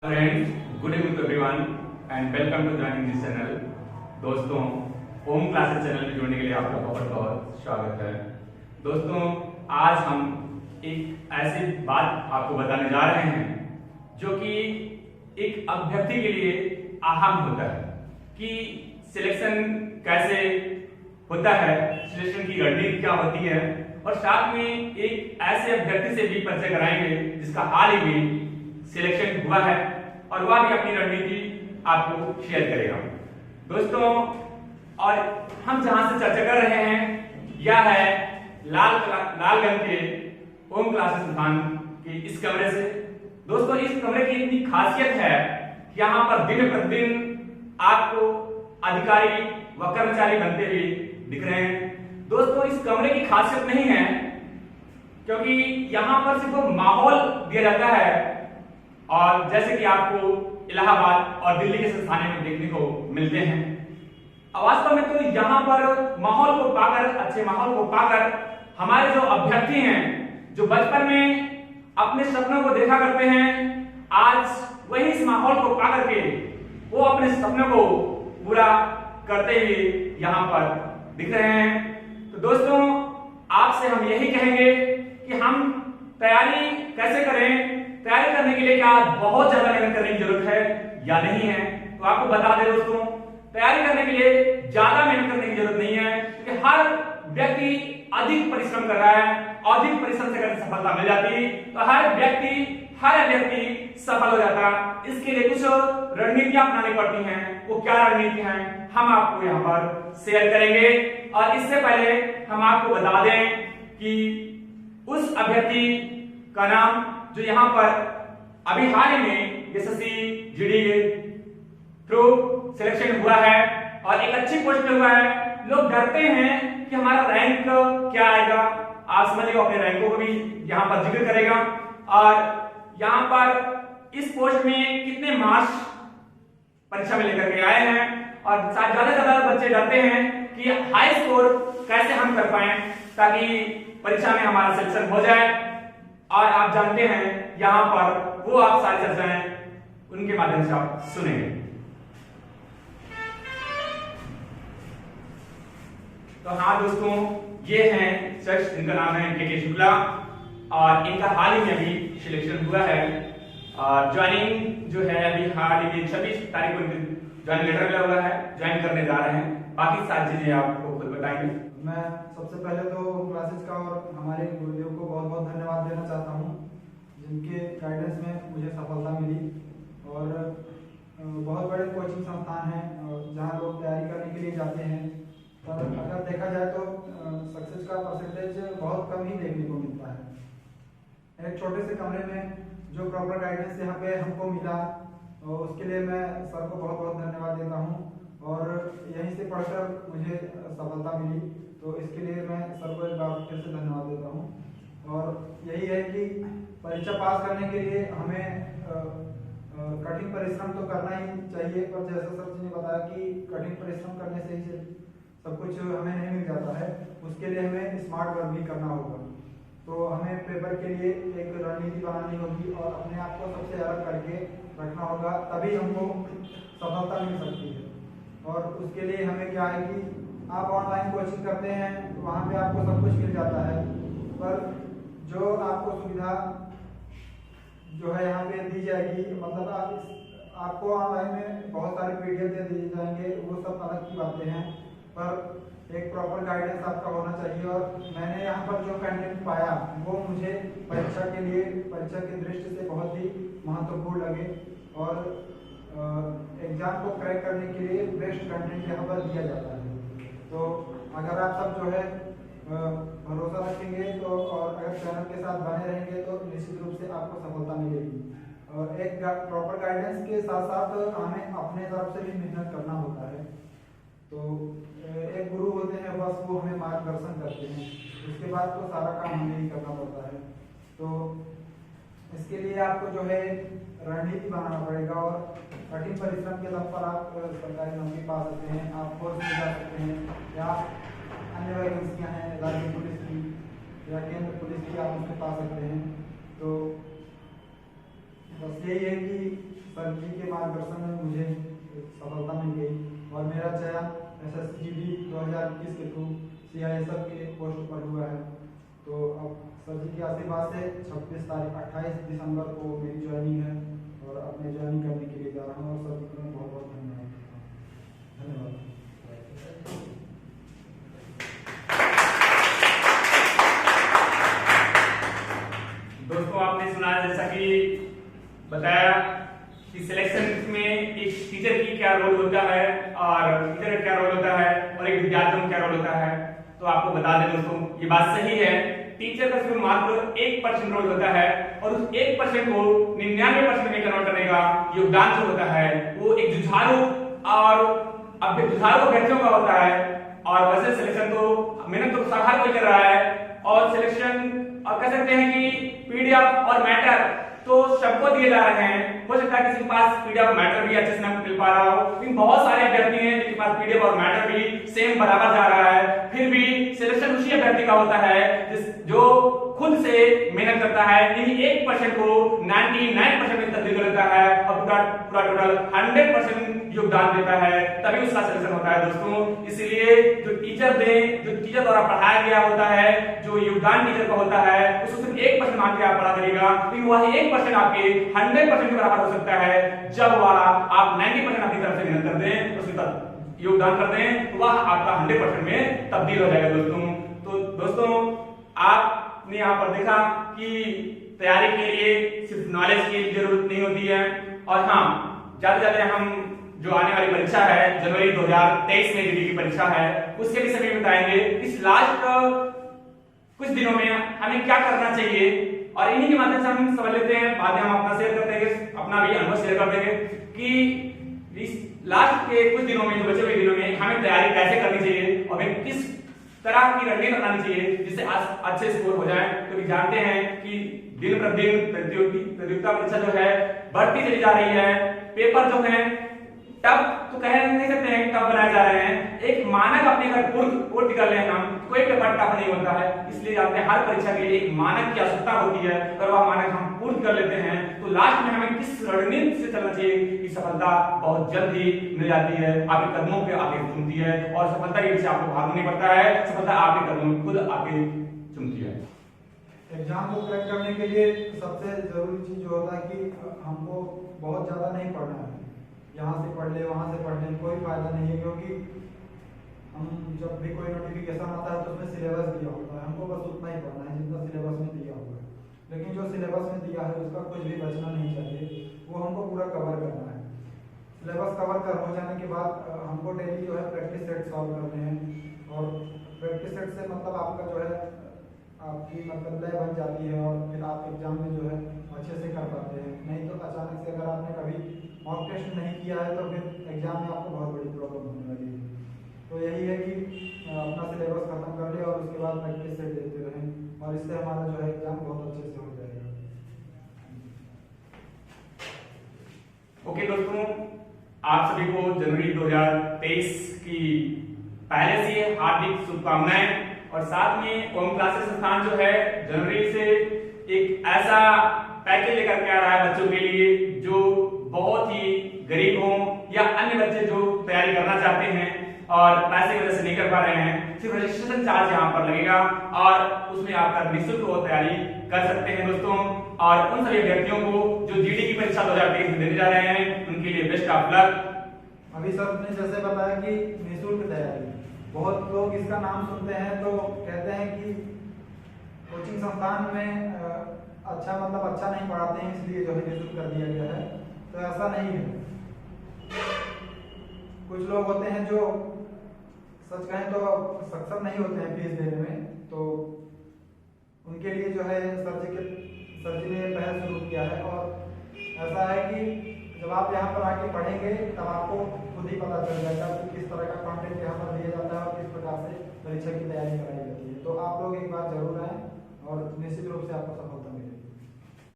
Friends, good evening to everyone and welcome to joining this channel. दोस्तों, home classes channel में जुड़ने के लिए आपका बहुत बहुत स्वागत है। दोस्तों, आज हम एक ऐसी बात आपको बताने जा रहे हैं जो कि एक अभ्यर्थी के लिए अहम होता है कि सिलेक्शन कैसे होता है, सिलेक्शन की रणनीति क्या होती है, और साथ में एक ऐसे अभ्यर्थी से भी परिचय कराएंगे जिसका हाल ही में सिलेक्शन हुआ है और वह भी अपनी रणनीति आपको शेयर करेगा। दोस्तों, और हम जहां से चर्चा कर रहे हैं यह है लालगंज के होम क्लासेस संस्थान के इस कमरे से। दोस्तों, इस कमरे की इतनी खासियत है कि यहाँ पर दिन प्रतिदिन आपको अधिकारी व कर्मचारी बनते हुए दिख रहे हैं। दोस्तों, इस कमरे की खासियत नहीं है क्योंकि यहाँ पर सिर्फ माहौल दिया जाता है, और जैसे कि आपको इलाहाबाद और दिल्ली के संस्थानों में देखने को मिलते हैं। वास्तव में तो यहाँ पर माहौल को पाकर, अच्छे माहौल को पाकर हमारे जो अभ्यर्थी हैं, जो बचपन में अपने सपनों को देखा करते हैं, आज वही इस माहौल को पाकर के वो अपने सपनों को पूरा करते हुए यहाँ पर दिख रहे हैं। तो दोस्तों, आपसे हम यही कहेंगे कि हम तैयारी कैसे करें, तैयारी करने के लिए क्या बहुत ज्यादा मेहनत करने की जरूरत है या नहीं है। तो आपको बता दें दोस्तों, तैयारी करने के लिए ज्यादा मेहनत करने की जरूरत नहीं है क्योंकि हर व्यक्ति अधिक परिश्रम कर रहा है, अधिक परिश्रम से अगर सफलता मिल जाती तो हर व्यक्ति सफल हो जाता। इसके लिए कुछ रणनीतियां अपनानी पड़ती हैं। वो क्या रणनीति हैं हम आपको यहाँ पर शेयर करेंगे। और इससे पहले हम आपको बता दें कि उस अभ्यर्थी का नाम जो यहाँ पर अभी हाल ही में एसएससी जीडी के थ्रू सिलेक्शन हुआ है और एक अच्छी पोस्ट पे हुआ है। लोग डरते हैं कि हमारा रैंक क्या आएगा। आप समझिए, अपने रैंकों को भी यहाँ पर जिक्र करेगा और यहाँ पर इस पोस्ट में कितने मार्क्स परीक्षा में लेकर के आए हैं। और ज्यादा से ज्यादा बच्चे डरते हैं कि हाई स्कोर कैसे हम कर पाए ताकि परीक्षा में हमारा सिलेक्शन हो जाए। और आप जानते हैं यहाँ पर वो आप सारी चर्चाएं उनके माध्यम से आप सुनेंगे। तो हाँ दोस्तों, ये हैं शख्स, इनका नाम है के शुक्ला और इनका हाल ही में अभी सिलेक्शन हुआ है। और ज्वाइनिंग जो है अभी हाल ही में 26 तारीख को ज्वाइनिंग लेटर मिला हुआ है, ज्वाइन करने जा रहे हैं। बाकी सारी चीजें आपको खुद बताएंगे। मैं सबसे पहले तो क्लासेस का और हमारे गुरुदेव को बहुत बहुत धन्यवाद देना चाहता हूँ जिनके गाइडेंस में मुझे सफलता मिली। और बहुत बड़े कोचिंग संस्थान हैं जहाँ लोग तैयारी करने के लिए जाते हैं, पर अगर देखा जाए तो सक्सेस का परसेंटेज बहुत कम ही देखने को मिलता है। एक छोटे से कमरे में जो प्रॉपर गाइडेंस यहाँ पे हमको मिला उसके लिए मैं सर को बहुत बहुत धन्यवाद देता हूँ। और यहीं से पढ़कर मुझे सफलता मिली, तो इसके लिए मैं सर को एक बार फिर से धन्यवाद देता हूँ। और यही है कि परीक्षा पास करने के लिए हमें कठिन परिश्रम तो करना ही चाहिए, पर जैसा सर जी ने बताया कि कठिन परिश्रम करने से ही सब कुछ हमें नहीं मिल जाता है। उसके लिए हमें स्मार्ट वर्क भी करना होगा। तो हमें पेपर के लिए एक रणनीति बनानी होगी और अपने आप को सबसे अलग करके रखना होगा, तभी हमको सफलता मिल सकती है। और उसके लिए हमें क्या है कि आप ऑनलाइन कोचिंग करते हैं तो वहाँ पे आपको सब कुछ मिल जाता है, पर जो आपको सुविधा जो है यहाँ पे दी जाएगी, मतलब आपको ऑनलाइन में बहुत सारे पीडीएफ दे दिए जाएंगे, वो सब अलग की बातें हैं, पर एक प्रॉपर गाइडेंस आपका होना चाहिए। और मैंने यहाँ पर जो कंटेंट पाया वो मुझे परीक्षा की दृष्टि से बहुत ही महत्वपूर्ण लगे। और एग्जाम को क्रैक करने के लिए बेस्ट कंटेंट यहाँ पर दिया जाता है। तो अगर आप सब जो है भरोसा रखेंगे तो और अगर चैनल के साथ बने रहेंगे तो निश्चित रूप से आपको सफलता मिलेगी। और एक प्रॉपर गाइडेंस के साथ साथ हमें अपने तरफ से भी मेहनत करना होता है। तो एक गुरु होते हैं, बस वो हमें मार्गदर्शन करते हैं, उसके बाद तो सारा काम हमें ही करना पड़ता है। तो इसके लिए आपको जो है रणनीति बनाना पड़ेगा और कठिन परिश्रम के दम पर आप सरकारी नौकरी पा सकते हैं, आप फोर्स में जा सकते हैं, या अन्य वैकेंसियाँ हैं राज्य पुलिस की या केंद्र पुलिस की, आप उसमें पा सकते हैं। तो बस यही है कि सर जी के मार्गदर्शन में मुझे सफलता मिल गई और मेरा चयन SSGD 2021 के थ्रू CISF के पोस्ट पर हुआ है। तो अब सर जी के आशीर्वाद से 28 दिसंबर को मेरी ज्वाइनिंग है और अब मैं ज्वाइनिंग करने के लिए जा रहा हूँ और सर जी को मैं बहुत बहुत धन्यवाद देता हूँ। धन्यवाद। दोस्तों आपने सुना जैसा कि बताया कि सिलेक्शन में एक टीचर की क्या रोल होता है और टीचर का क्या रोल होता है और एक विद्यार्थी का क्या रोल होता है। तो आपको बता दें दोस्तों, ये बात सही है। टीचर का सिर्फ मात्र 1% रोल होता है और उस 1% को 99% में कन्वर्ट करने का योगदान जो होता है वो एक जुझारू और अभ्यर्थियों का होता है। और वैसे सिलेक्शन तो मेहनत तो हर कोई कर रहा है और सिलेक्शन और कह सकते हैं कि PDF और मैटर तो सबको दिए जा रहे हैं। हो सकता है किसी के पास PDF मैटर भी अच्छे से ना मिल पा रहा हो, लेकिन बहुत सारे अभ्यर्थी हैं जिनके पास PDF और मैटर भी सेम बराबर जा रहा है। फिर भी सिलेक्शन उसी अभ्यर्थी का होता है जो खुद से मेहनत करता है, इन्हीं 1% को 99% में तब्दील करता है और पूरा टोटल 100% योगदान देता है, तभी उसका सिलेक्शन होता है दोस्तों। इसलिए जो टीचर द्वारा पढ़ाया गया होता है, जो योगदान टीचर का होता है, उसको सिर्फ 1% मान के आप पढ़ा करिएगा, लेकिन वह 1% आपके 100% के बराबर हो सकता है जब वह आप 90% अपनी तरफ से मेहनत कर दें, उसके साथ योगदान कर दें, तो वह आपका 100% में तब्दील हो जाएगा दोस्तों। तो दोस्तों आपने यहाँ पर देखा कि तैयारी के लिए सिर्फ नॉलेज की जरूरत नहीं होती है। और हाँ, ज्यादा हम जो आने वाली परीक्षा है जनवरी 2023 में DD की परीक्षा है, उसके विषय में बताएंगे। इस लास्ट कुछ दिनों में हमें क्या करना चाहिए और इन्हीं के माध्यम से हम समझ लेते हैं। बाद में हम अपना शेयर कर देंगे, अपना भी अनुभव शेयर कर देंगे कि इस लास्ट के कुछ दिनों में, जो बचे हुए दिनों में हमें तैयारी कैसे करनी चाहिए और हमें किस तरह की रणनीति अपनानी चाहिए जिससे अच्छे स्कोर हो जाए। क्योंकि जानते हैं कि दिन प्रतिदिन प्रतियोगिता परीक्षा जो है बढ़ती चली जा रही है। पेपर जो है टफ तो कह नहीं सकते हैं टफ बनाए जा रहे हैं, एक मानक अपने अगर पूर्ति कर लें हम, कोई पेपर टफ नहीं होता है। इसलिए आपने हर परीक्षा के लिए एक मानक की आवश्यकता होती है, अगर वह मानक हम पूर्ण कर लेते हैं तो लास्ट में हमें किस रणनीति से चलना चाहिए कि सफलता बहुत जल्द ही मिल जाती है, आपके कदमों पे आके चुमती है और सफलता के पीछे आपको भागना नहीं पड़ता है, सफलता आपके कदमों में खुद आके चुमती है। एग्जाम को क्रैक करने के लिए सबसे जरूरी चीज जो होता है कि हमको बहुत ज्यादा नहीं पढ़ना है, यहाँ से पढ़ ले वहां से पढ़ ले कोई फायदा नहीं है। क्योंकि हम जब भी कोई नोटिफिकेशन आता है तो उसमें सिलेबस दिया होता है, हमको बस उतना ही पढ़ना है जितना सिलेबस में दिया हुआ है। लेकिन जो सिलेबस में दिया है उसका कुछ भी बचना नहीं चाहिए, वो हमको पूरा कवर करना है। सिलेबस कवर कर हो जाने के बाद हमको डेली जो है प्रैक्टिस सेट सॉल्व करने हैं और प्रैक्टिस सेट से मतलब आपका जो है आपकी मतलब लय बन जाती है और फिर आप एग्जाम में जो है अच्छे से कर पाते हैं। नहीं तो अचानक से अगर आपने कभी मॉक टेस्ट नहीं किया है तो फिर एग्जाम में आपको बहुत बड़ी प्रॉब्लम होने लगी है। तो यही है कि अपना सिलेबस खत्म कर ले और उसके बाद प्रैक्टिस सेट देते रहें और इससे हमारा जो है एग्जाम बहुत अच्छे से हो जाएगा। ओके दोस्तों, आप सभी को जनवरी 2023 की पहले से हार्दिक शुभकामनाएं। और साथ में ओम क्लासेस संस्थान जो है जनवरी से एक ऐसा पैकेज लेकर के आ रहा है बच्चों के लिए जो बहुत ही गरीब हों या अन्य बच्चे जो तैयारी करना चाहते हैं और पैसे की वजह से नहीं कर पा रहे हैं, सिर्फ रजिस्ट्रेशन चार्ज यहाँ पर लगेगा और उसमें आपका निःशुल्क वो तैयारी कर सकते हैं दोस्तों। और उन सभी अभ्यर्थियों को जो GD की परीक्षा 2023 में देने जा रहे हैं उनके लिए बेस्ट ऑफ लक। अभी सर ने जैसे बताया कि निःशुल्क तैयारी, बहुत लोग इसका नाम सुनते हैं तो कहते हैं कि कोचिंग संस्थान में अच्छा नहीं पढ़ाते हैं इसलिए जो है निःशुल्क कर दिया गया है, तो ऐसा नहीं है। कुछ लोग होते हैं जो सच कहें तो सक्षम नहीं होते हैं फीस देने में, तो उनके लिए जो है सर जी ने पहल शुरू किया है। और ऐसा है कि जब आप यहाँ पर आके पढ़ेंगे तब आपको खुद ही पता चल जाएगा कि किस तरह का कंटेंट यहाँ पर दिया जाता है और किस प्रकार से परीक्षा की तैयारी कराई जाती है। तो आप लोग एक बार जरूर आएं और निश्चित रूप से आपको सफलता